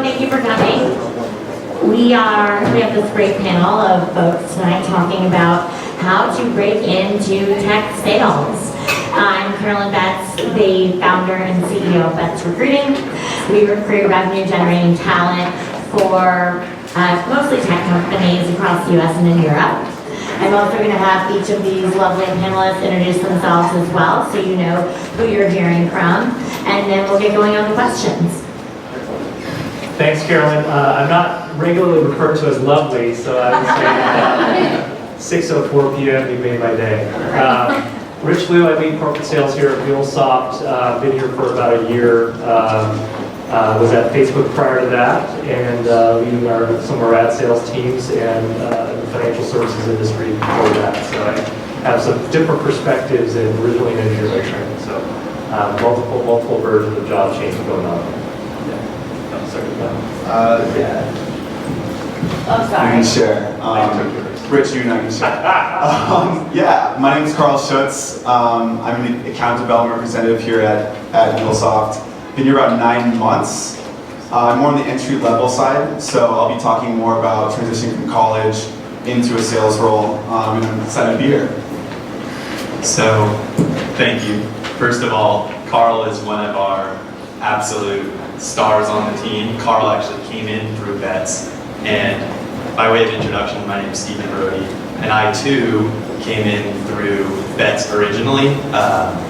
thank you for coming. We have this great panel of folks tonight talking about how to break into tech sales. I'm Karl Betts, the founder and CEO of Betts Recruiting. We recruit revenue generating talent for mostly tech companies across the US and in Europe. I'm also going to have each of these lovely panelists introduce themselves as well, so you know who you're hearing from, and then we'll get going on the questions. Thanks, Carolyn. I'm not regularly referred to as lovely, so I would say 6:04 p.m. you made my day. Rich Liu, I lead corporate sales here at MuleSoft. Been here for about a year. Was at Facebook prior to that, and leading some of our ad sales teams and the financial services industry before that. So I have some different perspectives and originally in engineering training. So multiple versions of job change going on. Yeah. I'm sorry. I'm sorry. I can share. Rich, you and I can share. Yeah, my name is Karl Schutz. I'm an account development representative here at MuleSoft. Been here about 9 months. I'm more on the entry level side, so I'll be talking more about transitioning from college into a sales role, and I'm excited to be here. So, thank you. First of all, Karl is one of our absolute stars on the team. Karl actually came in through Betts, and by way of introduction, my name is Steven Broudy, and I too came in through Betts originally.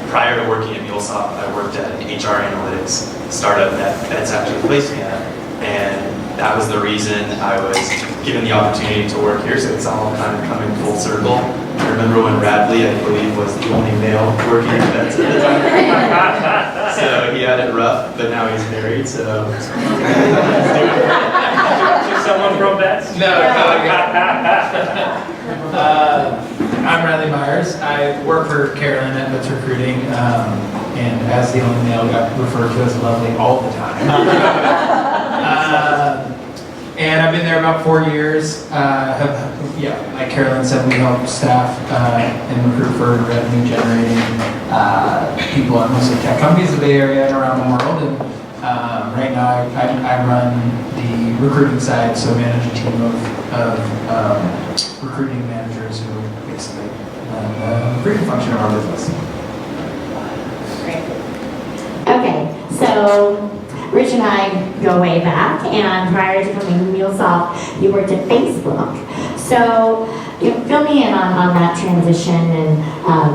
Prior to working at MuleSoft, I worked at an HR analytics startup that Betts actually placed me at, and that was the reason I was given the opportunity to work here, so it's all kind of coming full circle. I remember when Radley, I believe, was the only male working at Betts at the time. So he had it rough, but now he's married, so he's doing great. Someone from Betts? No. I'm Radley Meyers. I work for Carolyn at Betts Recruiting, and as the only male, got referred to as lovely all the time. And I've been there about 4 years. Like Carolyn said, we help staff and recruit for revenue generating people at mostly tech companies in the Bay Area and around the world. And right now, I run the recruiting side, so manage a team of recruiting managers who basically run the recruiting function of our business. Great. Okay, so Rich and I go way back, and prior to coming to MuleSoft, you worked at Facebook. So, fill me in on that transition and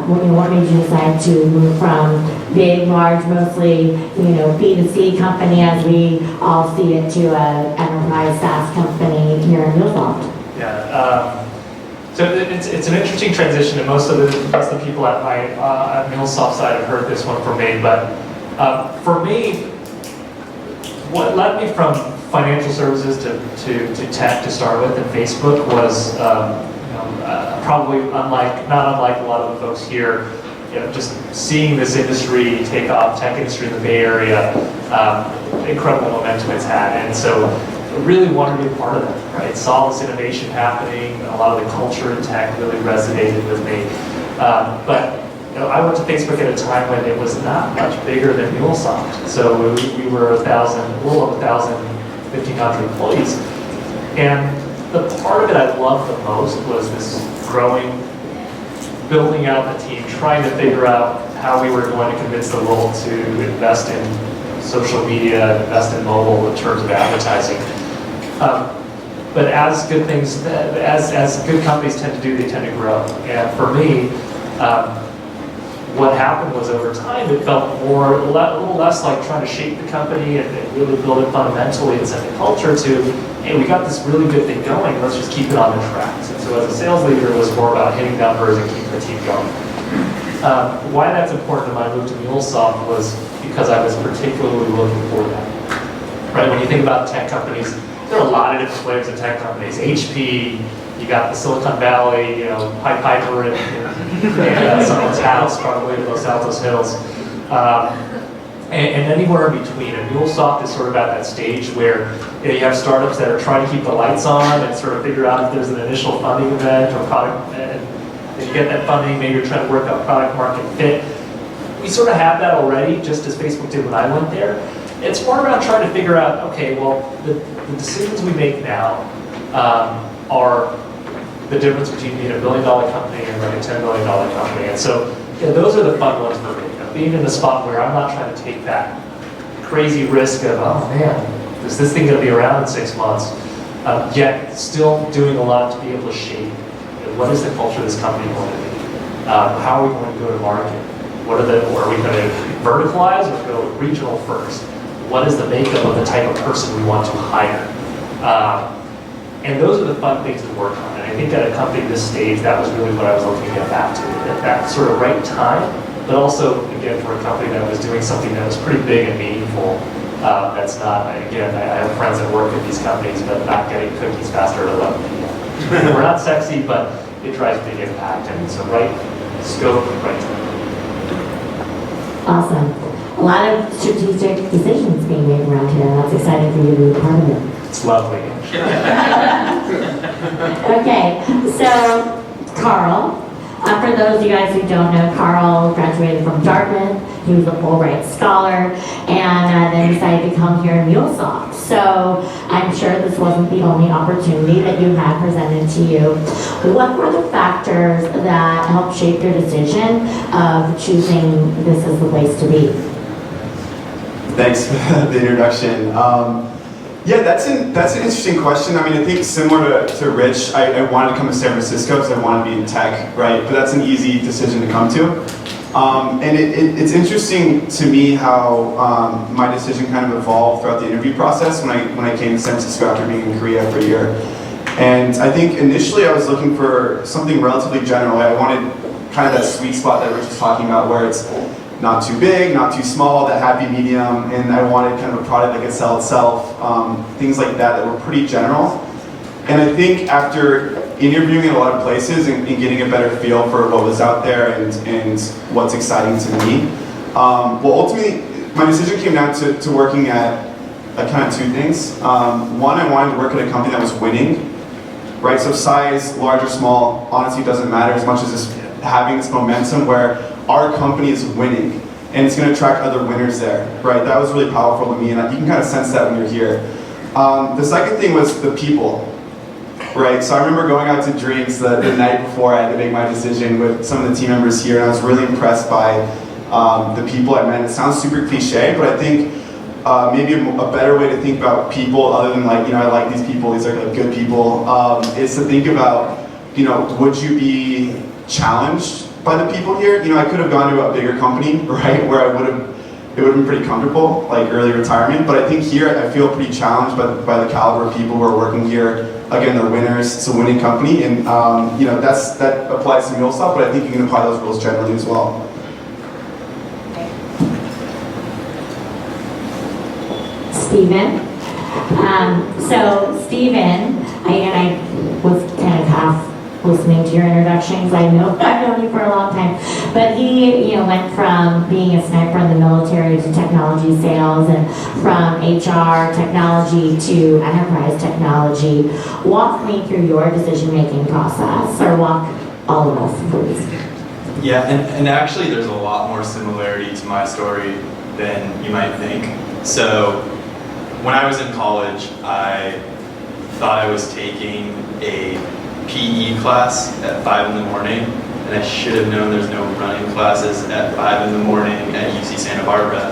what made you decide to move from big, large, mostly B2C company as we all see it to an enterprise SaaS company here at MuleSoft? Yeah. So it's an interesting transition, and most of the people at my at MuleSoft side have heard this one from me. But for me, what led me from financial services to tech to start with, and Facebook was probably not unlike a lot of the folks here. Just seeing this industry take off, tech industry in the Bay Area, incredible momentum it's had, and so I really wanted to be a part of that. Right, saw this innovation happening. A lot of the culture in tech really resonated with me. But I went to Facebook at a time when it was not much bigger than MuleSoft. So we were a little over 1,000, 1,500 employees, and the part of it I loved the most was this growing, building out the team, trying to figure out how we were going to convince the world to invest in social media, invest in mobile in terms of advertising. But as good things, as good companies tend to do, they tend to grow. And for me, what happened was over time it felt a little less like trying to shape the company and really build it fundamentally and set the culture to, hey, we got this really good thing going, let's just keep it on the tracks. And so as a sales leader, it was more about hitting numbers and keeping the team going. Why that's important in my move to MuleSoft was because I was particularly looking for that. Right, when you think about tech companies, there are a lot of different flavors of tech companies. HP, you got the Silicon Valley, Pied Piper and someone's house, probably in Los Altos Hills. And anywhere in between. And MuleSoft is sort of at that stage where you have startups that are trying to keep the lights on and sort of figure out if there's an initial funding event or product, and if you get that funding, maybe you're trying to work out product market fit. We sort of have that already, just as Facebook did when I went there. It's more about trying to figure out, okay, well, the decisions we make now are the difference between being $1 billion company and like a $10 billion company. And so those are the fun ones for me. Being in a spot where I'm not trying to take that crazy risk of, oh man, is this thing going to be around in 6 months? Yet still doing a lot to be able to shape what is the culture of this company going to be? How are we going to go to market? Are we going to verticalize or go regional first? What is the makeup of the type of person we want to hire? And those are the fun things to work on. And I think at a company this stage, that was really what I was looking to get back to. At that sort of right time, but also, again, for a company that was doing something that was pretty big and meaningful. That's not, again, I have friends that work at these companies, but not getting cookies faster at 11 p.m. We're not sexy, but it drives big impact. And so right scope, right time. Awesome. A lot of strategic decisions being made around here, and that's exciting for you to be a part of it. It's lovely. Okay, so Karl, for those of you guys who don't know, Karl graduated from Dartmouth. He was a Fulbright scholar, and then decided to come here in MuleSoft. So I'm sure this wasn't the only opportunity that you had presented to you. What were the factors that helped shape your decision of choosing this as the place to be? Thanks for the introduction. Yeah, that's an interesting question. I mean, I think similar to Rich, I wanted to come to San Francisco because I wanted to be in tech, right? But that's an easy decision to come to. And it's interesting to me how my decision kind of evolved throughout the interview process when I came to San Francisco after being in Korea for a year. And I think initially I was looking for something relatively general. I wanted kind of that sweet spot that Rich was talking about where it's not too big, not too small, that happy medium, and I wanted kind of a product that could sell itself, things like that were pretty general. And I think after interviewing in a lot of places and getting a better feel for what was out there and what's exciting to me, well, ultimately, my decision came down to working at kind of two things. One, I wanted to work at a company that was winning, right? So size, large or small, honestly doesn't matter as much as just having this momentum where our company is winning and it's going to attract other winners there, right? That was really powerful to me, and you can kind of sense that when you're here. The second thing was the people, right? So I remember going out to drinks the night before I had to make my decision with some of the team members here, and I was really impressed by the people I met. It sounds super cliche, but I think maybe a better way to think about people, other than like, I like these people, these are like good people, is to think about, would you be challenged by the people here? I could have gone to a bigger company, right, where it would have been pretty comfortable, like early retirement. But I think here I feel pretty challenged by the caliber of people who are working here. Again, they're winners. It's a winning company, and that applies to MuleSoft. But I think you can apply those rules generally as well. Steven. So Steven, I was kind of half listening to your introduction because I've known you for a long time. But he, went from being a sniper in the military to technology sales, and from HR technology to enterprise technology. Walk me through your decision-making process, or walk all of us, please. Yeah, and actually there's a lot more similarity to my story than you might think. So when I was in college, I thought I was taking a PE class at 5 in the morning, and I should have known there's no running classes at 5 in the morning at UC Santa Barbara.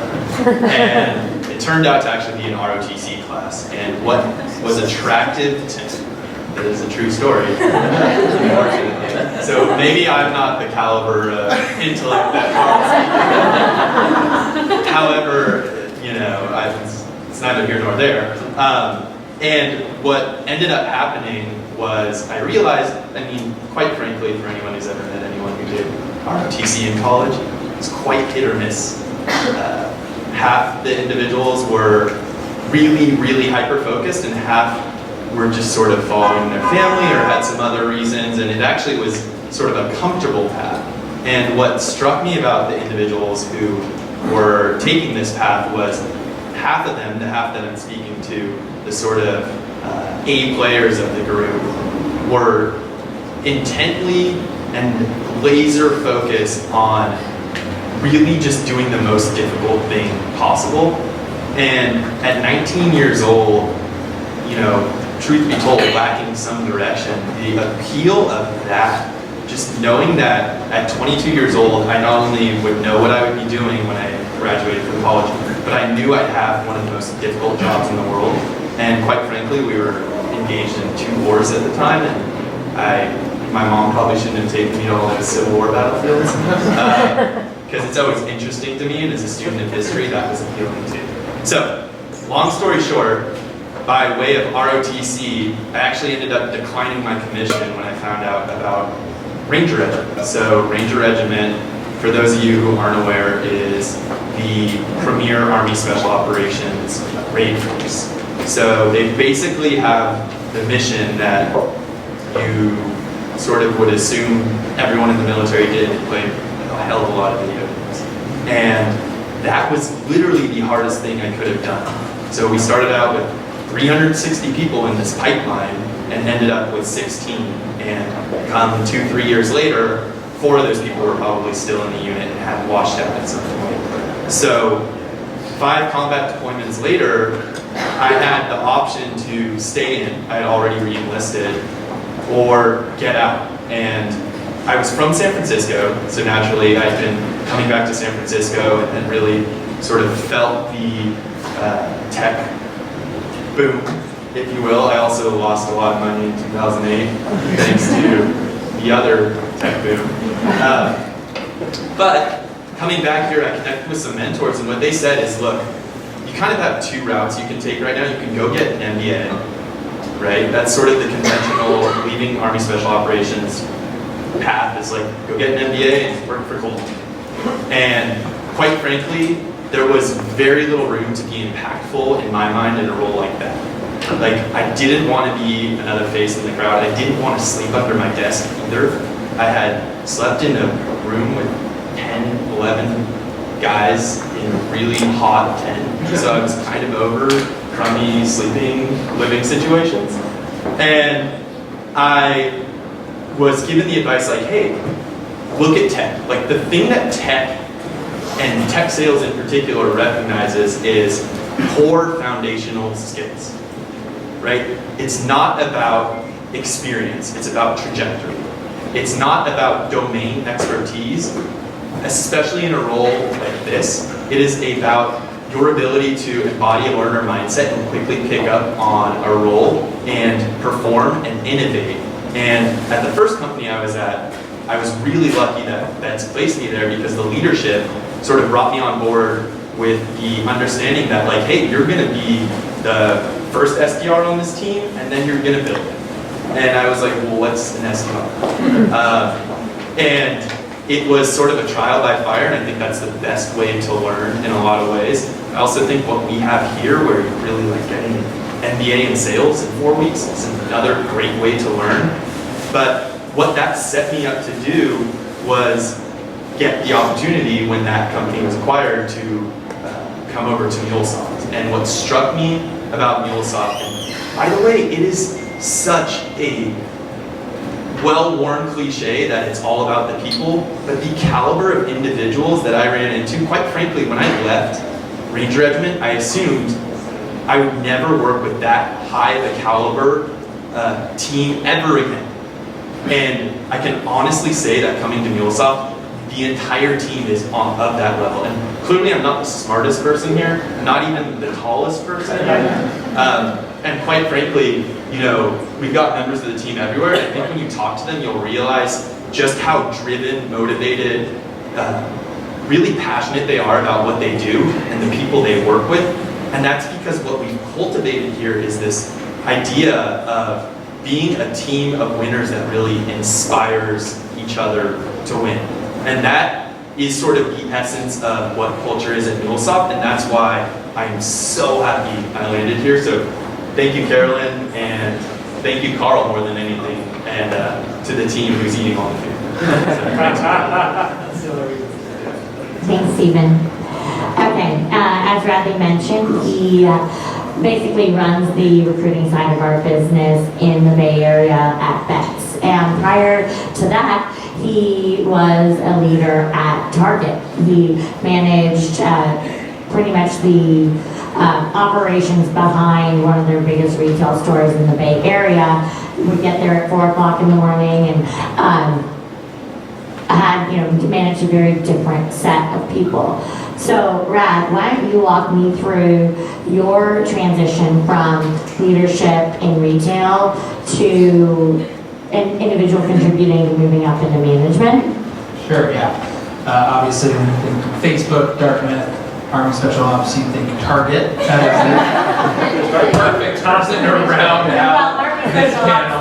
And it turned out to actually be an ROTC class. And what was attractive to me, that is a true story, unfortunately. So maybe I'm not the caliber of intellect that Karl's. However, it's neither here nor there. And what ended up happening was I realized, quite frankly, for anyone who's ever met anyone who did ROTC in college, it's quite hit or miss. Half the individuals were really, really hyper-focused, and half were just sort of following their family or had some other reasons, and it actually was sort of a comfortable path. And what struck me about the individuals who were taking this path was half of them, the half that I'm speaking to, the sort of A players of the group, were intently and laser focused on really just doing the most difficult thing possible. And at 19 years old, you know, truth be told, lacking some direction, the appeal of that, just knowing that at 22 years old, I not only would know what I would be doing when I graduated from college, but I knew I'd have one of the most difficult jobs in the world. And quite frankly, we were engaged in 2 wars at the time, and my mom probably shouldn't have taken me to all those Civil War battlefields. Because it's always interesting to me, and as a student of history, that was appealing too. So, long story short, by way of ROTC, I actually ended up declining my commission when I found out about Ranger Regiment. So, Ranger Regiment, for those of you who aren't aware, is the premier Army Special Operations raid force. So, they basically have the mission that you sort of would assume everyone in the military did. They played a hell of a lot of video games. And that was literally the hardest thing I could have done. So we started out with 360 people in this pipeline and ended up with 16. And come 2-3 years later, 4 of those people were probably still in the unit and had washed out at some point. So 5 combat deployments later, I had the option to stay in. I had already re-enlisted, or get out. And I was from San Francisco, so naturally I'd been coming back to San Francisco and then really sort of felt the tech boom, if you will. I also lost a lot of money in 2008 thanks to the other tech boom. But coming back here, I connected with some mentors, and what they said is, look, you kind of have 2 routes you can take right now. You can go get an MBA, right? That's sort of the conventional leaving Army Special Operations path, is like, go get an MBA and work for gold. And quite frankly, there was very little room to be impactful in my mind in a role like that. Like, I didn't want to be another face in the crowd. I didn't want to sleep under my desk either. I had slept in a room with 10, 11 guys in a really hot tent. So I was kind of over crummy sleeping, living situations. And I was given the advice like, hey, look at tech. Like, the thing that tech and tech sales in particular recognizes is core foundational skills, right? It's not about experience, it's about trajectory. It's not about domain expertise, especially in a role like this. It is about your ability to embody a learner mindset and quickly pick up on a role and perform and innovate. And at the first company I was at, I was really lucky that Bets placed me there, because the leadership sort of brought me on board with the understanding that, like, hey, you're going to be the first SDR on this team, and then you're going to build it. And I was like, well, what's an SDR? And it was sort of a trial by fire, and I think that's the best way to learn in a lot of ways. I also think what we have here, where you're really like getting an MBA in sales in 4 weeks, is another great way to learn. But what that set me up to do was get the opportunity, when that company was acquired, to come over to MuleSoft. And what struck me about MuleSoft, and by the way, it is such a well-worn cliche that it's all about the people, but the caliber of individuals that I ran into, quite frankly, when I left Ranger Regiment, I assumed I would never work with that high of a caliber team ever again. And I can honestly say that coming to MuleSoft, the entire team is of that level. And clearly I'm not the smartest person here, not even the tallest person here. And quite frankly, you know, we've got members of the team everywhere, and I think when you talk to them, you'll realize just how driven, motivated, really passionate they are about what they do and the people they work with. And that's because what we've cultivated here is this idea of being a team of winners that really inspires each other to win. And that is sort of the essence of what culture is at MuleSoft, and that's why I'm so happy I landed here. So thank you, Carolyn, and thank you, Karl, more than anything, and to the team who's eating all the food. Thanks, Steven. Okay, as Radley mentioned, he basically runs the recruiting side of our business in the Bay Area at Bets. And prior to that, he was a leader at Target. He managed pretty much the operations behind one of their biggest retail stores in the Bay Area, would get there at 4 o'clock in the morning and had, managed a very different set of people. So, Rad, why don't you walk me through your transition from leadership in retail to an individual contributing to moving up into management? Sure, yeah. Obviously, when you think Facebook, Dartmouth, Army Special Ops, you think Target. Perfect person to round out this panel.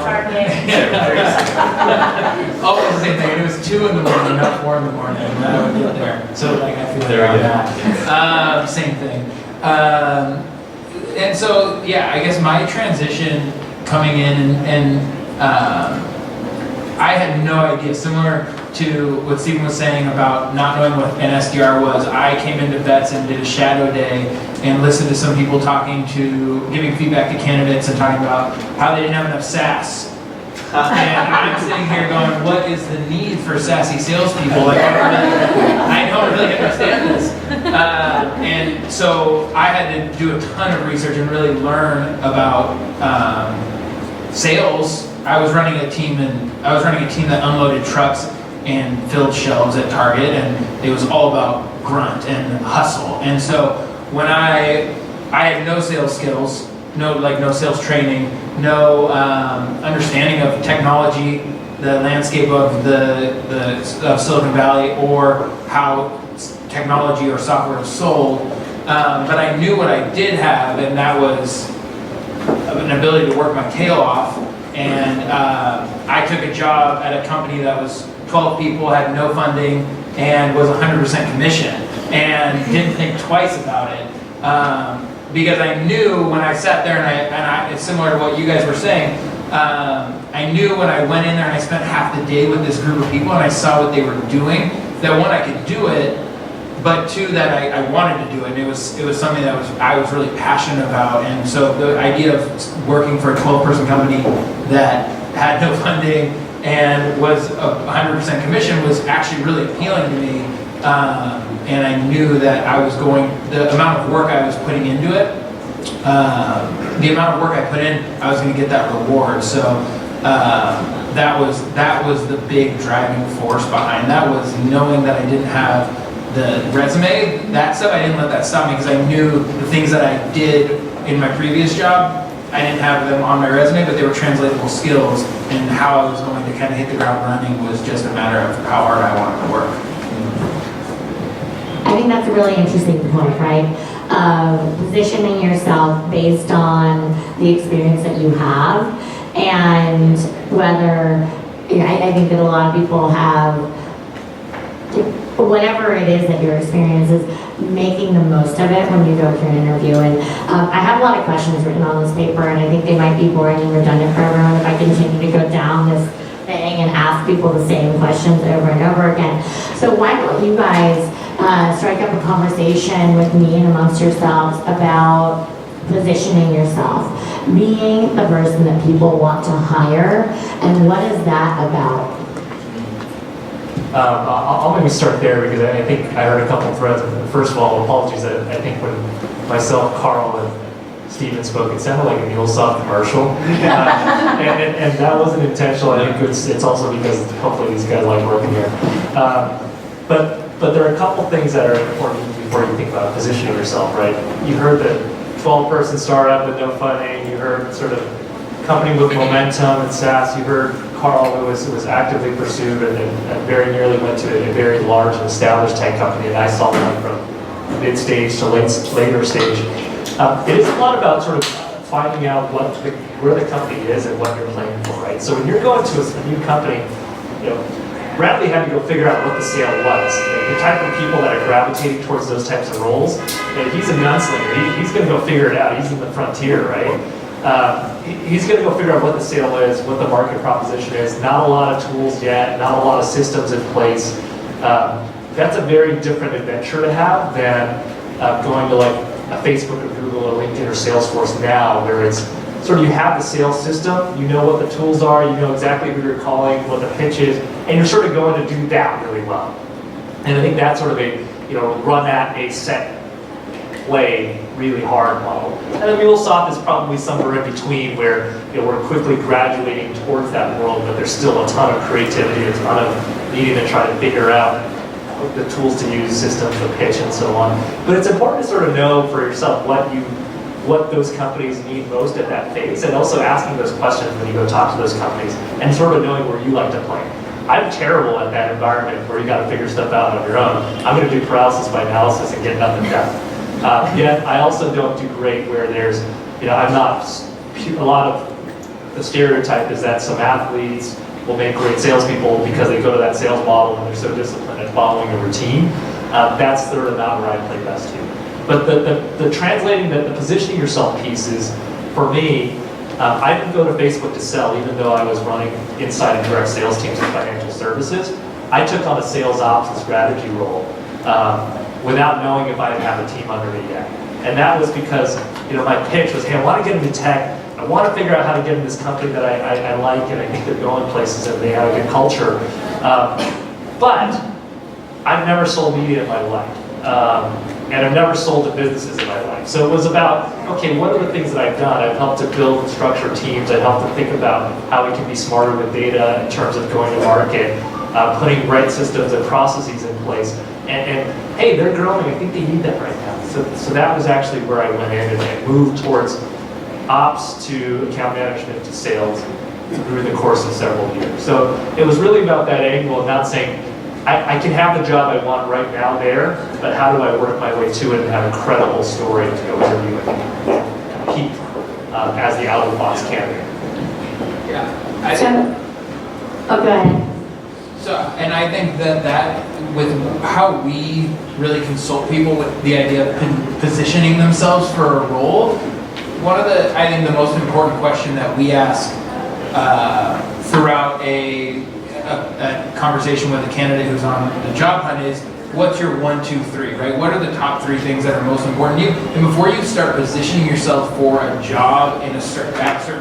Always the same thing. It was 2 in the morning, not 4 in the morning. And I would get there. So like I feel like There we go. that. Same thing. And so yeah, I guess my transition coming in and I had no idea. Similar to what Steven was saying about not knowing what an SDR was, I came into Vets and did a shadow day and listened to some people giving feedback to candidates and talking about how they didn't have enough sass. And I'm sitting here going, what is the need for sassy salespeople? Like, I don't really understand this. And so I had to do a ton of research and really learn about sales. I was running a team that unloaded trucks and filled shelves at Target, and it was all about grunt and hustle. And so when I had no sales skills, no sales training, no understanding of technology, the landscape of of Silicon Valley, or how technology or software is sold. But I knew what I did have, and that was an ability to work my tail off. And I took a job at a company that was 12 people, had no funding, and was 100% commission, and didn't think twice about it. Because I knew when I sat there, and it's similar to what you guys were saying, I knew when I went in there and I spent half the day with this group of people and I saw what they were doing, that one, I could do it, but two, that I wanted to do it. And it was something that I was really passionate about. And so the idea of working for a 12-person company that had no funding and was 100% commission was actually really appealing to me. And I knew that the amount of work I was putting into it, the amount of work I put in, I was going to get that reward. So that was the big driving force behind that, was knowing that I didn't have the resume. That stuff, I didn't let that stop me, because I knew the things that I did in my previous job, I didn't have them on my resume, but they were translatable skills, and how I was going to kind of hit the ground running was just a matter of how hard I wanted to work. I think that's a really interesting point, right? Positioning yourself based on the experience that you have, and whether, I think that a lot of people have, whatever it is that your experience is, making the most of it when you go through an interview. And I have a lot of questions written on this paper, and I think they might be boring and redundant for everyone if I continue to go down this thing and ask people the same questions over and over again. So why don't you guys strike up a conversation with me and amongst yourselves about positioning yourself, being the person that people want to hire, and what is that about? I'll maybe start there, because I think I heard a couple threads. First of all, apologies. I think when myself, Karl, and Steven spoke, it sounded like a MuleSoft commercial. And that wasn't intentional. I think it's also because hopefully these guys like working here. But there are a couple things that are important before you think about positioning yourself, right? You heard the 12-person startup with no funding. You heard sort of company with momentum and SaaS. You heard Karl, who was actively pursued and very nearly went to a very large and established tech company, and I saw them from mid-stage to later stage. It is a lot about sort of finding out where the company is and what you're playing for, right? So when you're going to a new company, Radley had to go figure out what the sale was. The type of people that are gravitating towards those types of roles, he's a gunslinger. He's going to go figure it out. He's in the frontier, right? He's going to go figure out what the sale is, what the market proposition is. Not a lot of tools yet, not a lot of systems in place. That's a very different adventure to have than going to like a Facebook or Google or LinkedIn or Salesforce now, where it's sort of you have the sales system, you know what the tools are, you know exactly who you're calling, what the pitch is, and you're sort of going to do that really well. And I think that's sort of run at a set play really hard model. And then MuleSoft is probably somewhere in between where we're quickly graduating towards that world, but there's still a ton of creativity, a ton of needing to try to figure out the tools to use, systems to pitch, and so on. But it's important to sort of know for yourself what those companies need most at that phase, and also asking those questions when you go talk to those companies, and sort of knowing where you like to play. I'm terrible at that environment where you got to figure stuff out on your own. I'm going to do paralysis by analysis and get nothing done. Yet I also don't do great where there's, I'm not, a lot of the stereotype is that some athletes will make great salespeople because they go to that sales model and they're so disciplined at following a routine. That's sort of not where I play best too. But the translating, the positioning yourself piece is, for me, I didn't go to Facebook to sell, even though I was running inside and direct sales teams in financial services. I took on a sales ops and strategy role without knowing if I'd have a team under me yet. And that was because my pitch was, hey, I want to get into tech. I want to figure out how to get in this company that I like, and I think they're going places and they have a good culture. But I've never sold media in my life. And I've never sold to businesses in my life. So it was about, okay, what are the things that I've done? I've helped to build and structure teams. I've helped to think about how we can be smarter with data in terms of going to market, putting right systems and processes in place. And hey, they're growing. I think they need that right now. So that was actually where I went in and moved towards ops to account management to sales through the course of several years. So it was really about that angle of not saying, I can have the job I want right now there, but how do I work my way to it and have a credible story to go interview and compete as the out-of-the-box candidate? Yeah. Oh, go ahead. So, and I think that with how we really consult people with the idea of positioning themselves for a role, I think the most important question that we ask throughout a conversation with a candidate who's on the job hunt is, what's your 1, 2, 3, right? What are the top 3 things that are most important to you? And before you start positioning yourself for a job at a certain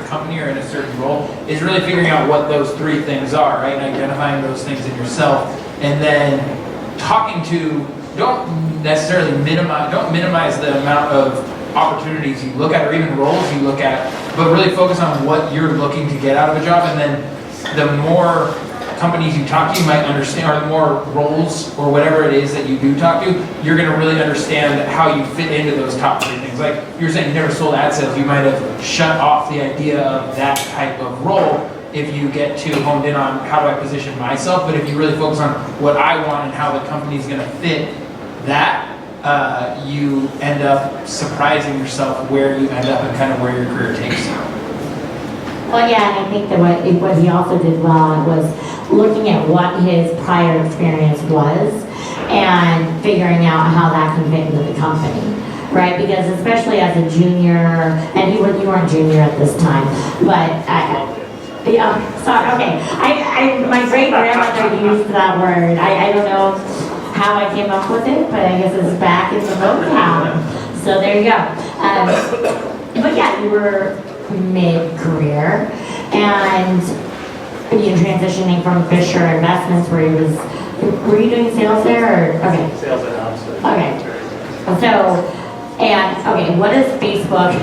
company or in a certain role, is really figuring out what those 3 things are, right? And identifying those things in yourself, and then don't minimize the amount of opportunities you look at or even roles you look at, but really focus on what you're looking to get out of a job. And then the more companies you talk to, you might understand, or the more roles or whatever it is that you do talk to, you're going to really understand how you fit into those top 3 things. Like you were saying, you never sold ad sales, you might have shut off the idea of that type of role if you get too honed in on how do I position myself. But if you really focus on what I want and how the company's going to fit that, you end up surprising yourself where you end up and kind of where your career takes you. Well, yeah, and I think that what he also did well was looking at what his prior experience was and figuring out how that can fit into the company, right? Because especially as a junior, and you weren't junior at this time, but sorry, okay. My great grandmother used that word. I don't know how I came up with it, but I guess it's back in the vocab. So there you go. But yeah, you were mid-career, and transitioning from Fisher Investments, were you doing sales there, or okay? Sales and ops. Okay. So, what is Facebook?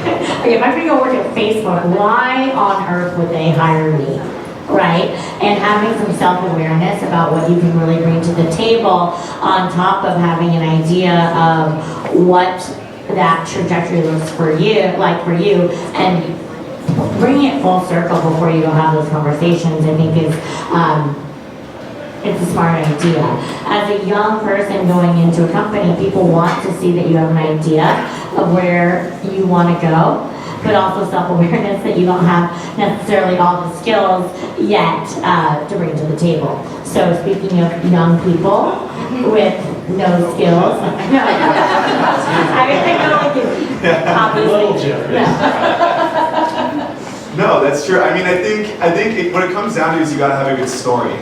Okay, if I'm gonna go work at Facebook, why on earth would they hire me? Right? And having some self-awareness about what you can really bring to the table, on top of having an idea of what that trajectory looks for you, and bringing it full circle before you go have those conversations, I think is it's a smart idea. As a young person going into a company, people want to see that you have an idea of where you want to go, but also self-awareness that you don't have necessarily all the skills yet to bring to the table. So speaking of young people with no skills, No, that's true. I mean, I think what it comes down to is you got to have a good story,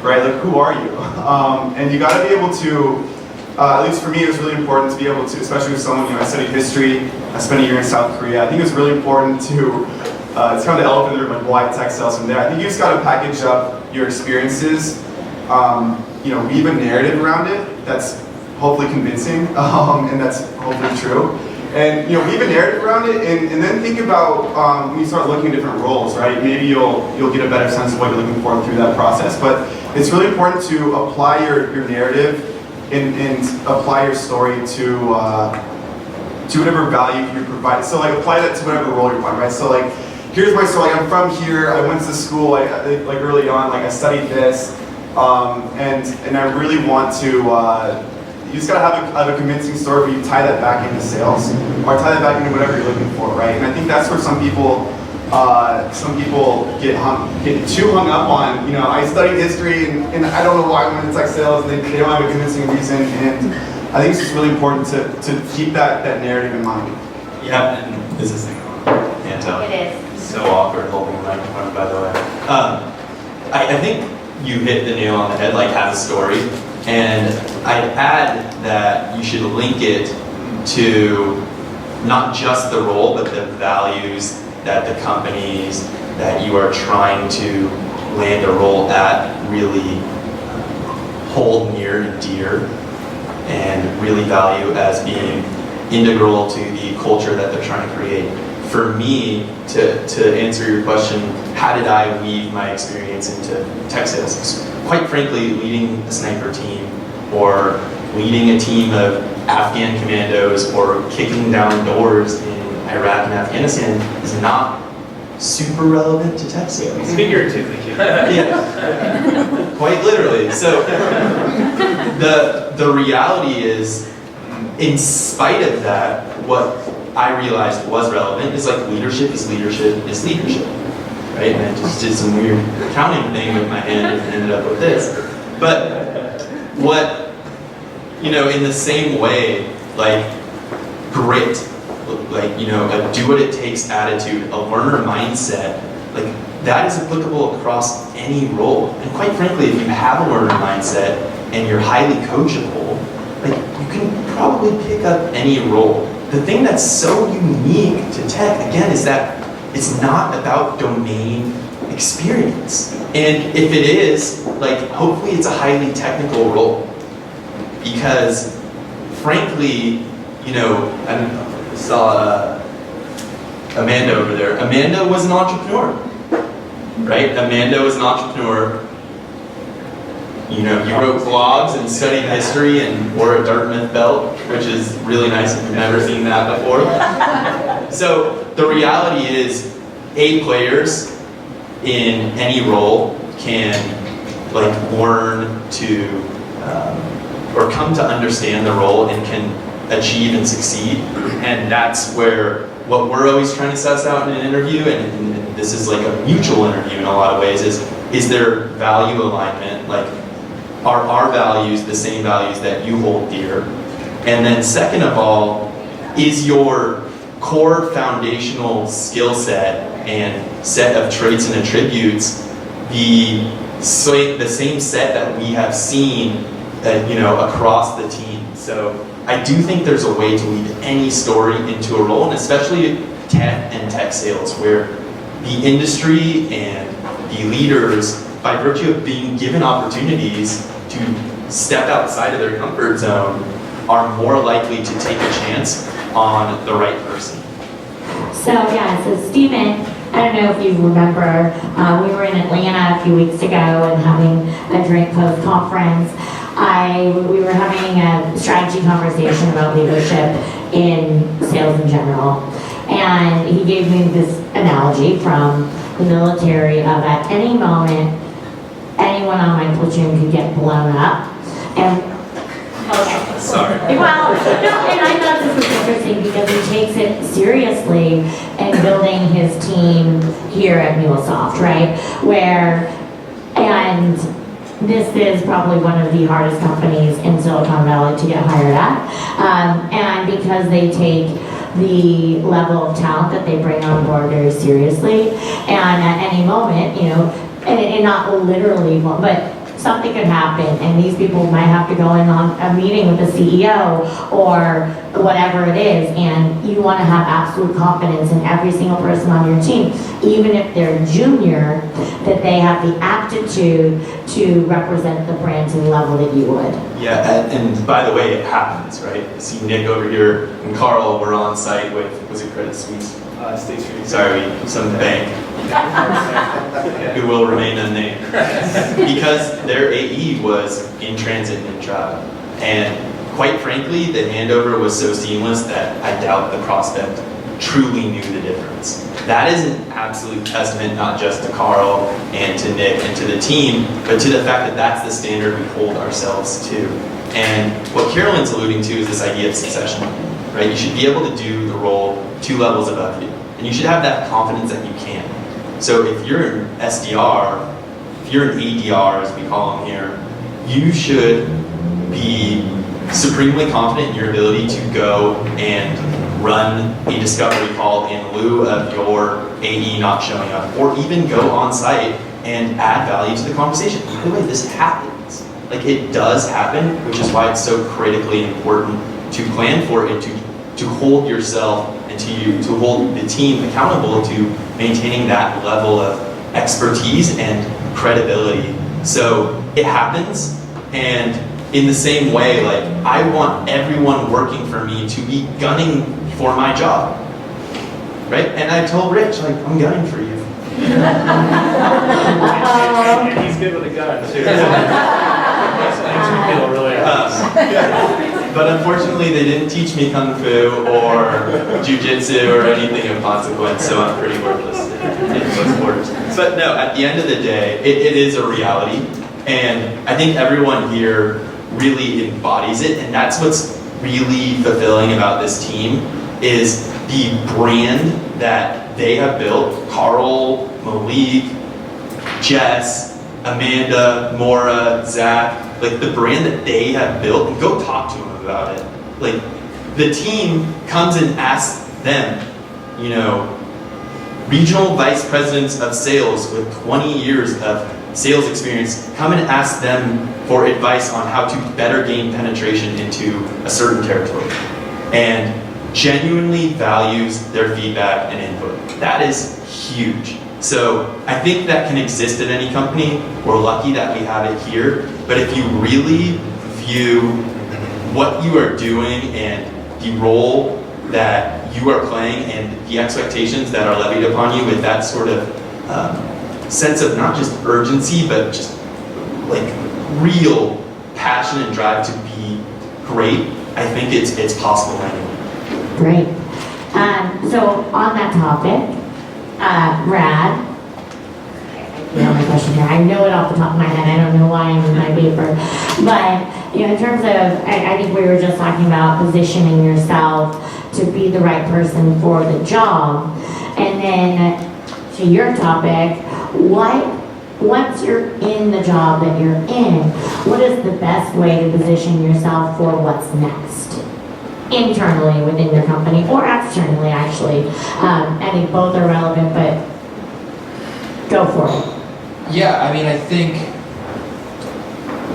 right? Like, who are you? And you got to be able to, at least for me, it was really important to be able to, especially with someone, I studied history, I spent a year in South Korea. I think it's really important to, it's kind of the elephant in the room, like why tech sales from there. I think you just got to package up your experiences, weave a narrative around it that's hopefully convincing, and that's hopefully true. And weave a narrative around it, and then think about when you start looking at different roles, right? Maybe you'll get a better sense of what you're looking for through that process. But it's really important to apply your narrative and apply your story to whatever value you provide. So like apply that to whatever role you're playing, right? So like, here's my story. I'm from here. I went to school. Like early on, like I studied this, and I really want to. You just gotta have a convincing story where you tie that back into sales, or tie that back into whatever you're looking for, right? And I think that's where some people get too hung up on. I studied history, and I don't know why I went into tech sales, and they don't have a convincing reason. And I think it's just really important to keep that narrative in mind. Yeah, and this is can't tell. It is. So awkward holding a microphone, by the way. I think you hit the nail on the head, like have a story. And I'd add that you should link it to not just the role, but the values that the companies that you are trying to land a role at really hold near and dear and really value as being integral to the culture that they're trying to create. For me, to answer your question, how did I weave my experience into tech sales? Quite frankly, leading a sniper team or leading a team of Afghan commandos or kicking down doors in Iraq and Afghanistan is not super relevant to tech sales. Figuratively. Yeah, quite literally. So the reality is, in spite of that, what I realized was relevant is like leadership is leadership is leadership, right? And I just did some weird accounting thing with my hand and ended up with this. But what, in the same way, like grit, like, a do what it takes attitude, a learner mindset, like that is applicable across any role. And quite frankly, if you have a learner mindset and you're highly coachable, like you can probably pick up any role. The thing that's so unique to tech, again, is that it's not about domain experience. And if it is, like, hopefully it's a highly technical role. Because, frankly, I saw Amanda over there. Amanda was an entrepreneur, right? Amanda was an entrepreneur. You wrote blogs and studied history and wore a Dartmouth belt, which is really nice if you've never seen that before. So the reality is, A, players in any role can learn to or come to understand the role and can achieve and succeed. And that's where what we're always trying to suss out in an interview, and this is like a mutual interview in a lot of ways, is there value alignment? Like, are our values the same values that you hold dear? And then second of all, is your core foundational skill set and set of traits and attributes the same set that we have seen across the team? So I do think there's a way to weave any story into a role, and especially tech and tech sales, where the industry and the leaders, by virtue of being given opportunities to step outside of their comfort zone, are more likely to take a chance on the right person. So Steven, I don't know if you remember, we were in Atlanta a few weeks ago and having a drink post-conference. We were having a strategy conversation about leadership in sales in general. And he gave me this analogy from the military of at any moment, anyone on my platoon could get blown up. And okay. Sorry. Well, no, and I thought this was interesting because he takes it seriously in building his team here at MuleSoft, right? And this is probably one of the hardest companies in Silicon Valley to get hired at. And because they take the level of talent that they bring on board very seriously, and at any moment, and not literally, but something could happen and these people might have to go in on a meeting with the CEO or whatever it is, and you want to have absolute confidence in every single person on your team, even if they're junior, that they have the aptitude to represent the brand to the level that you would. Yeah, and by the way, it happens, right? I see Nick over here and Karl were on site with, was it Credit Suisse? State Street. Sorry, some bank, who will remain unnamed. Because their AE was in transit and in travel. And quite frankly, the handover was so seamless that I doubt the prospect truly knew the difference. That is an absolute testament not just to Karl and to Nick and to the team, but to the fact that that's the standard we hold ourselves to. And what Carolyn's alluding to is this idea of succession, right? You should be able to do the role 2 levels above you. And you should have that confidence that you can. So if you're an SDR, if you're an ADR, as we call them here, you should be supremely confident in your ability to go and run a discovery call in lieu of your AE not showing up, or even go on site and add value to the conversation. By the way, this happens. Like, it does happen, which is why it's so critically important to plan for it, to hold yourself and to hold the team accountable to maintaining that level of expertise and credibility. So it happens, and in the same way, like, I want everyone working for me to be gunning for my job, right? And I told Rich, like, I'm gunning for you. And he's good with a gun, too. Makes me feel really But unfortunately, they didn't teach me Kung Fu or Jiu-Jitsu or anything of consequence, so I'm pretty worthless in close quarters. But no, at the end of the day, it is a reality, and I think everyone here really embodies it, and that's what's really fulfilling about this team, is the brand that they have built. Karl, Malik, Jess, Amanda, Maura, Zach, like, the brand that they have built, and go talk to them about it. Like, the team comes and asks them, you know, regional vice presidents of sales with 20 years of sales experience, come and ask them for advice on how to better gain penetration into a certain territory, and genuinely values their feedback and input. That is huge. So I think that can exist at any company. We're lucky that we have it here. But if you really view what you are doing and the role that you are playing and the expectations that are levied upon you with that sort of sense of not just urgency, but just like real passion and drive to be great, I think it's possible anyway. Great. So on that topic, Rad, you know my question here. I know it off the top of my head. I don't know why I'm in my paper. But, you know, in terms of, I think we were just talking about positioning yourself to be the right person for the job. And then to your topic, once you're in the job that you're in, what is the best way to position yourself for what's next? Internally within your company or externally, actually. I think both are relevant, but go for it. Yeah, I mean, I think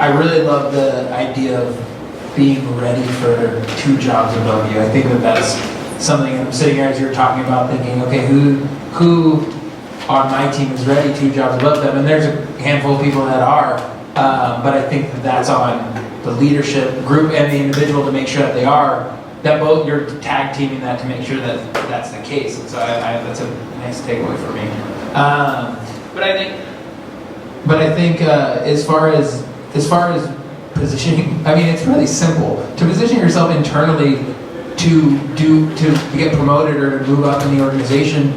I really love the idea of being ready for 2 jobs above you. I think that's something I'm sitting here as you're talking about, thinking, okay, who on my team is ready 2 jobs above them? And there's a handful of people that are, but I think that's on the leadership group and the individual to make sure that they are, that both you're tag teaming that to make sure that that's the case. And so that's a nice takeaway for me. But I think as far as positioning, I mean, it's really simple to position yourself internally to get promoted or to move up in the organization.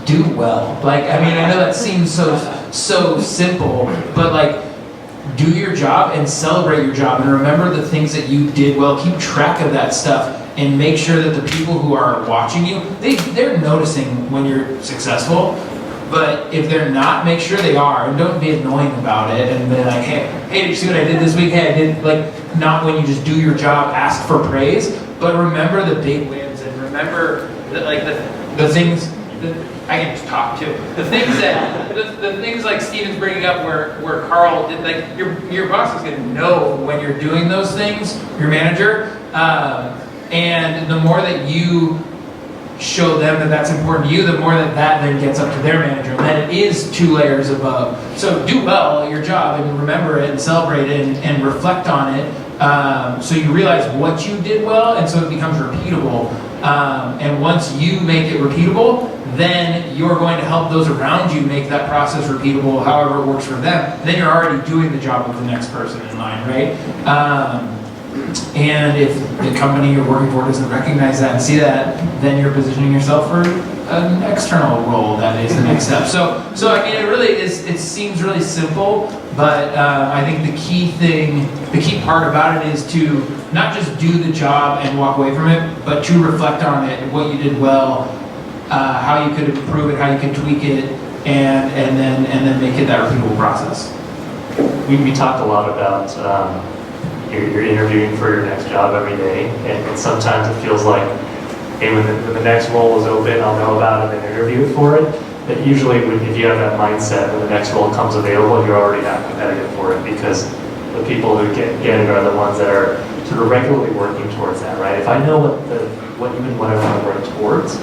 Do well. Like, I mean, I know that seems so simple, but like, do your job and celebrate your job and remember the things that you did well. Keep track of that stuff and make sure that the people who are watching you, they're noticing when you're successful. But if they're not, make sure they are, and don't be annoying about it and be like, hey, did you see what I did this week? Hey, I did, like, not when you just do your job, ask for praise, but remember the big wins and remember the things, I can just talk too. The things that, the things like Steven's bringing up where Karl, like your boss is gonna know when you're doing those things, your manager, and the more that you show them that that's important to you, the more that then gets up to their manager, and then it is 2 layers above. So do well at your job and remember it and celebrate it and reflect on it, so you realize what you did well, and so it becomes repeatable. And once you make it repeatable, then you're going to help those around you make that process repeatable, however it works for them. Then you're already doing the job of the next person in line, right? And if the company you're working for doesn't recognize that and see that, then you're positioning yourself for an external role that is the next step. So I mean, it really is, it seems really simple, but I think the key part about it is to not just do the job and walk away from it, but to reflect on it, what you did well, how you could improve it, how you could tweak it, and then make it that repeatable process. We talked a lot about you're interviewing for your next job every day, and sometimes it feels like, hey, when the next role is open, I'll know about it and interview for it. But usually, if you have that mindset, when the next role comes available, you're already not competitive for it, because the people who get it are the ones that are sort of regularly working towards that, right? If I know what I want to work towards,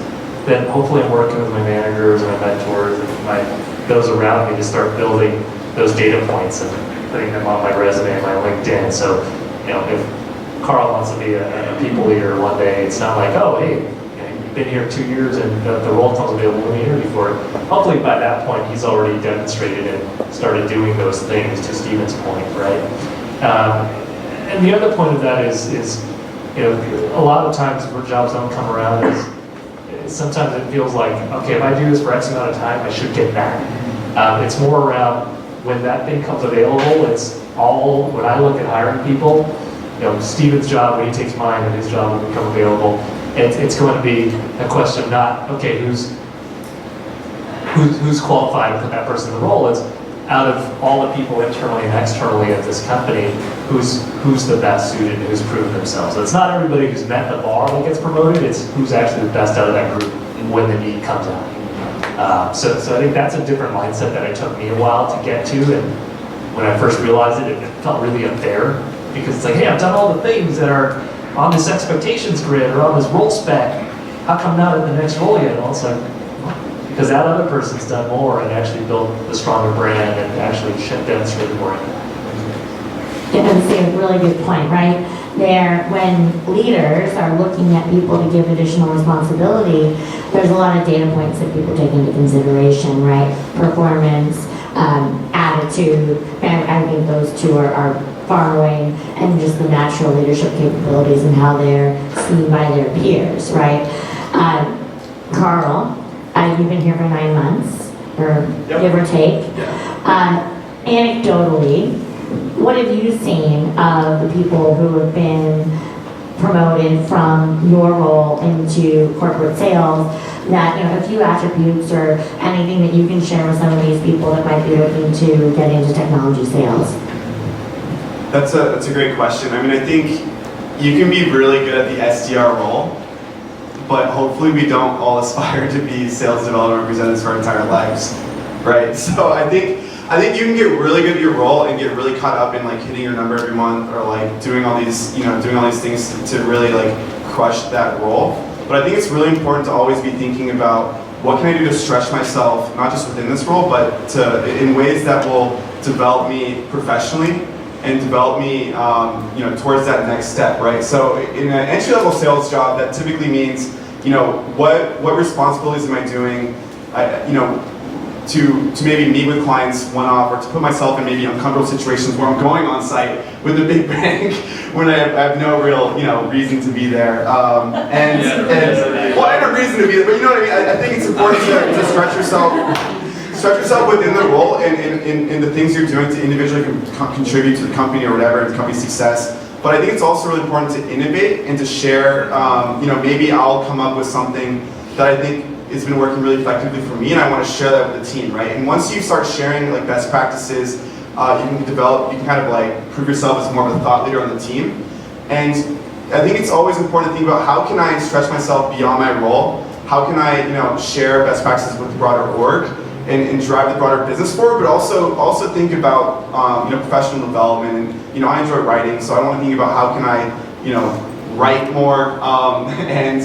then hopefully I'm working with my managers and my mentors and those around me to start building those data points and putting them on my resume and my LinkedIn. So, if Karl wants to be a people leader one day, it's not like, oh, hey, you've been here 2 years and the role comes available in the interview for it. Hopefully by that point, he's already demonstrated and started doing those things, to Steven's point, right? And the other point of that is a lot of times where jobs don't come around is sometimes it feels like, okay, if I do this for X amount of time, I should get that. It's more around when that thing comes available. It's all, when I look at hiring people, Steven's job, when he takes mine and his job will become available, it's going to be a question of not, okay, who's qualified to put that person in the role. It's out of all the people internally and externally at this company, who's the best suited and who's proven themselves. So it's not everybody who's met the bar that gets promoted, it's who's actually the best out of that group when the need comes out. So I think that's a different mindset that it took me a while to get to, and when I first realized it felt really unfair, because it's like, hey, I've done all the things that are on this expectations grid or on this role spec, how come not in the next role yet? And it's like, because that other person's done more and actually built the stronger brand and actually demonstrated more. Yeah, that's a really good point, right? When leaders are looking at people to give additional responsibility, there's a lot of data points that people take into consideration, right? Performance, attitude, and I think those two are far away, and just the natural leadership capabilities and how they're seen by their peers, right? Karl, you've been here for 9 months, or give or take. Anecdotally, what have you seen of the people who have been promoted from your role into corporate sales, that, a few attributes or anything that you can share with some of these people that might be looking to get into technology sales? That's a great question. I mean, I think you can be really good at the SDR role, but hopefully we don't all aspire to be sales development representatives for our entire lives, right? So I think you can get really good at your role and get really caught up in like hitting your number every month, or like doing all these things to really like crush that role. But I think it's really important to always be thinking about, what can I do to stretch myself, not just within this role, but in ways that will develop me professionally and develop me, towards that next step, right? So in an entry-level sales job, that typically means, what responsibilities am I doing, to maybe meet with clients one-off, or to put myself in maybe uncomfortable situations where I'm going on site with a big bank when I have no real, reason to be there. Well, I have a reason to be there, but you know what I mean? I think it's important to stretch yourself within the role and in the things you're doing to individually contribute to the company or whatever, the company's success. But I think it's also really important to innovate and to share, maybe I'll come up with something that I think has been working really effectively for me, and I want to share that with the team, right? And once you start sharing like best practices, you can kind of like prove yourself as more of a thought leader on the team. And I think it's always important to think about, how can I stretch myself beyond my role how can I, share best practices with the broader org and drive the broader business forward, but also think about, professional development. And, I enjoy writing, so I want to think about how can I, write more, and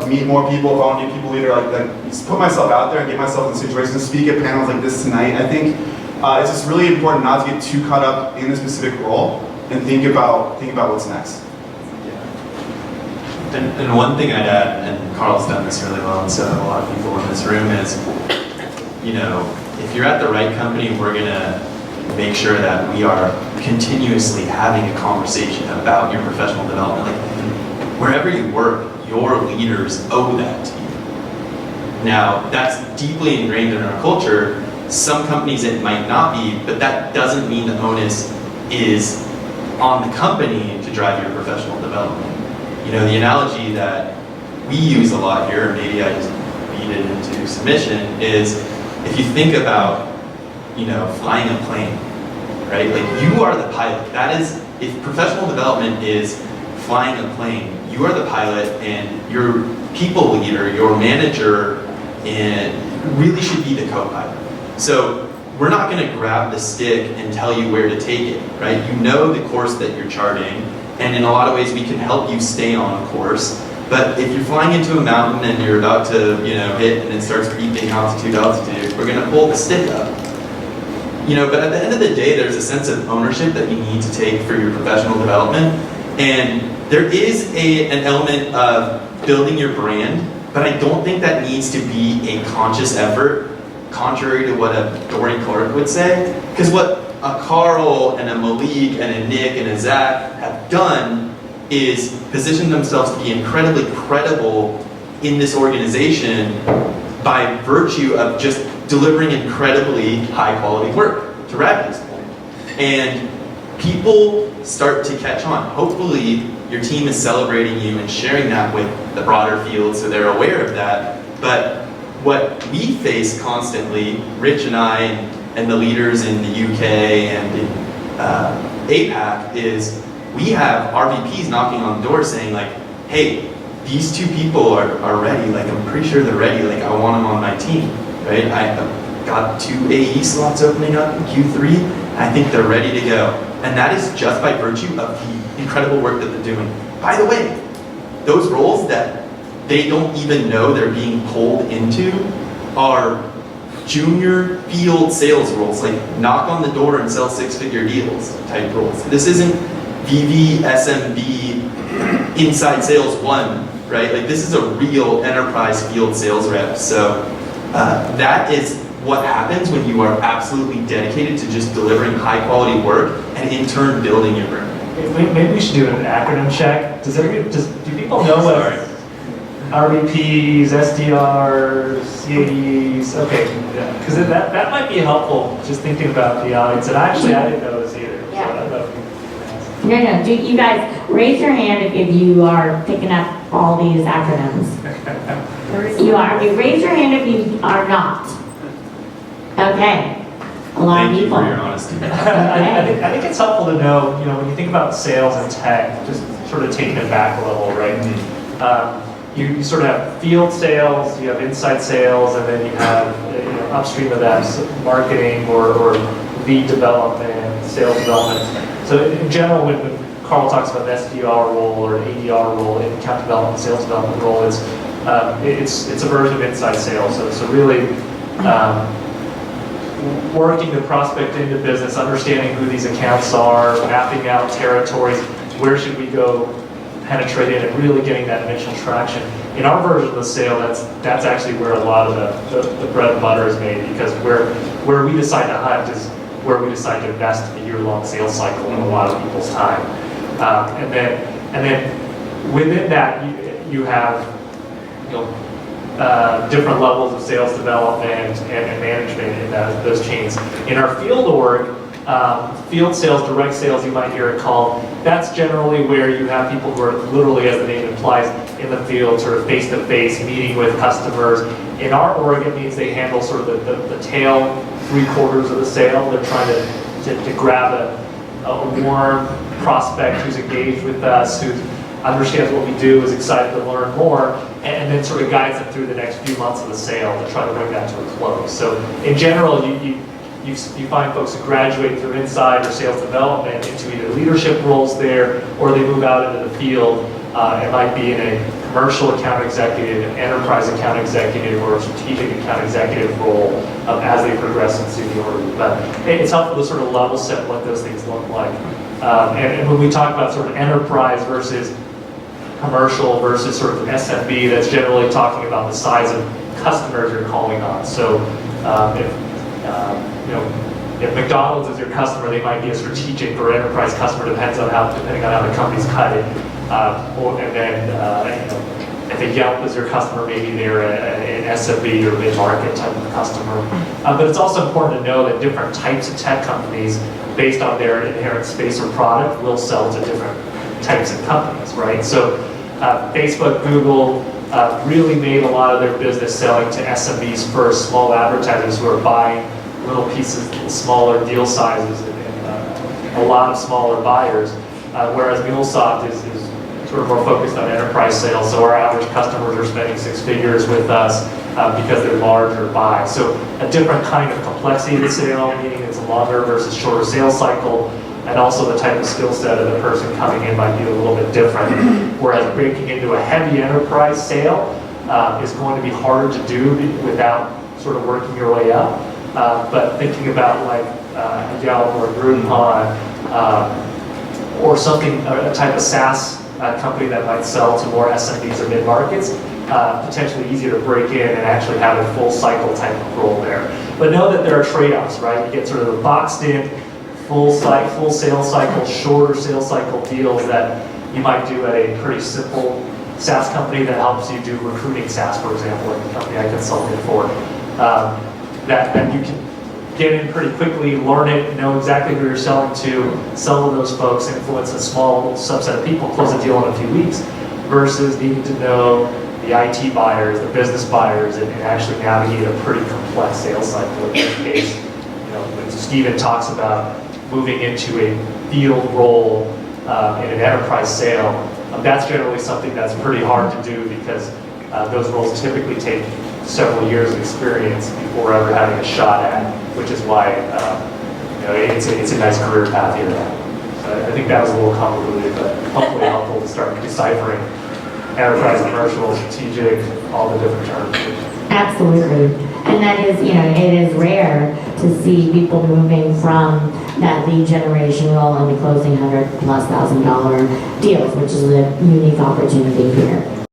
meet more people. If I want to be a people leader, like just put myself out there and get myself in situations to speak at panels like this tonight. I think it's just really important not to get too caught up in a specific role and think about what's next. And one thing I'd add, and Karl's done this really well, and so have a lot of people in this room, is, if you're at the right company, we're gonna make sure that we are continuously having a conversation about your professional development. Like, wherever you work, your leaders owe that to you. Now, that's deeply ingrained in our culture. Some companies it might not be, but that doesn't mean the onus is on the company to drive your professional development. The analogy that we use a lot here, and maybe I just beat it into submission, is if you think about, flying a plane, right? Like, you are the pilot. That is, if professional development is flying a plane, you are the pilot, and your people leader, your manager, and really should be the co-pilot. So we're not going to grab the stick and tell you where to take it, right? You know the course that you're charting, and in a lot of ways we can help you stay on course. But if you're flying into a mountain and you're about to, hit and it starts beeping altitude, we're going to pull the stick up. But at the end of the day, there's a sense of ownership that you need to take for your professional development. And there is an element of building your brand, but I don't think that needs to be a conscious effort, contrary to what a Dory Clark would say. Because what a Karl and a Malik and a Nick and a Zach have done is position themselves to be incredibly credible in this organization by virtue of just delivering incredibly high quality work, to Radley's point. And people start to catch on. Hopefully your team is celebrating you and sharing that with the broader field so they're aware of that. But what we face constantly, Rich and I and the leaders in the UK and in APAC, is we have RVPs knocking on the door saying like, hey, these two people are ready, like I'm pretty sure they're ready, like I want them on my team, right? I've got 2 AE slots opening up in Q3, I think they're ready to go. And that is just by virtue of the incredible work that they're doing. By the way, those roles that they don't even know they're being pulled into are junior field sales roles, like knock on the door and sell 6-figure deals type roles. This isn't VV, SMB, inside sales 1, right? Like this is a real enterprise field sales rep. So that is what happens when you are absolutely dedicated to just delivering high quality work and in turn building your brand. Maybe we should do an acronym check. Do people know what RVPs, SDRs, CAEs? Okay, because that might be helpful. Just thinking about the audience, and actually I didn't know this either. Yeah. So I don't know if you can ask. No, you guys raise your hand if you are picking up all these acronyms. You are. You raise your hand if you are not. Okay. A lot Thank of you people. for your honesty. I think it's helpful to know, when you think about sales and tech, just sort of taking it back a level, right? You sort of have field sales, you have inside sales, and then you have upstream of that marketing or lead development, sales development. So in general, when Karl talks about an SDR role or an ADR role, in account development, sales development role, it's a version of inside sales. So really working the prospect into business, understanding who these accounts are, mapping out territories, where should we go penetrate in, and really getting that initial traction. In our version of the sale, that's actually where a lot of the bread and butter is made, because where we decide to hunt is where we decide to invest a year-long sales cycle in a lot of people's time. And then within that, you have different levels of sales development and management in those chains. In our field org, field sales, direct sales, you might hear it called, that's generally where you have people who are literally, as the name implies, in the field, sort of face-to-face, meeting with customers. In our org, it means they handle sort of the tail 3/4 of the sale. They're trying to grab a warm prospect who's engaged with us, who's understands what we do, is excited to learn more, and then sort of guides them through the next few months of the sale to try to bring that to a close. So in general, you find folks who graduate through inside or sales development into either leadership roles there, or they move out into the field. It might be in a commercial account executive, an enterprise account executive, or a strategic account executive role as they progress in seniority. But it's helpful to sort of level set what those things look like. And when we talk about sort of enterprise versus commercial versus sort of SMB, that's generally talking about the size of customers you're calling on. So if McDonald's is your customer, they might be a strategic or enterprise customer, depending on how the company's cut it. And then if a Yelp is your customer, maybe they're an SMB or mid-market type of customer. But it's also important to know that different types of tech companies, based on their inherent space or product, will sell to different types of companies, right? So Facebook, Google really made a lot of their business selling to SMBs first, small advertisers who are buying little pieces, smaller deal sizes, and a lot of smaller buyers. Whereas MuleSoft is sort of more focused on enterprise sales, so our average customers are spending 6 figures with us because they're larger buy. So a different kind of complexity of the sale, meaning it's a longer versus shorter sales cycle, and also the type of skill set of the person coming in might be a little bit different. Whereas breaking into a heavy enterprise sale is going to be harder to do without sort of working your way up. But thinking about like a Yelp or a Groupon, or something, a type of SaaS company that might sell to more SMBs or mid-markets, potentially easier to break in and actually have a full cycle type of role there. But know that there are trade-offs, right? You get sort of the boxed in, full sales cycle, shorter sales cycle deals that you might do at a pretty simple SaaS company that helps you do recruiting SaaS, for example, like the company I consulted for. That you can get in pretty quickly, learn it, know exactly who you're selling to, sell to those folks, influence a small subset of people, close a deal in a few weeks, versus needing to know the IT buyers, the business buyers, and actually navigate a pretty complex sales cycle. In this case, when Steven talks about moving into a field role in an enterprise sale, that's generally something that's pretty hard to do because those roles typically take several years of experience before ever having a shot at, which is why it's a nice career path here. So I think that was a little convoluted, but hopefully helpful to start deciphering enterprise, commercial, strategic, all the different terms. Absolutely. And that is, it is rare to see people moving from that lead generation role into closing $100,000+ deals, which is a unique opportunity here.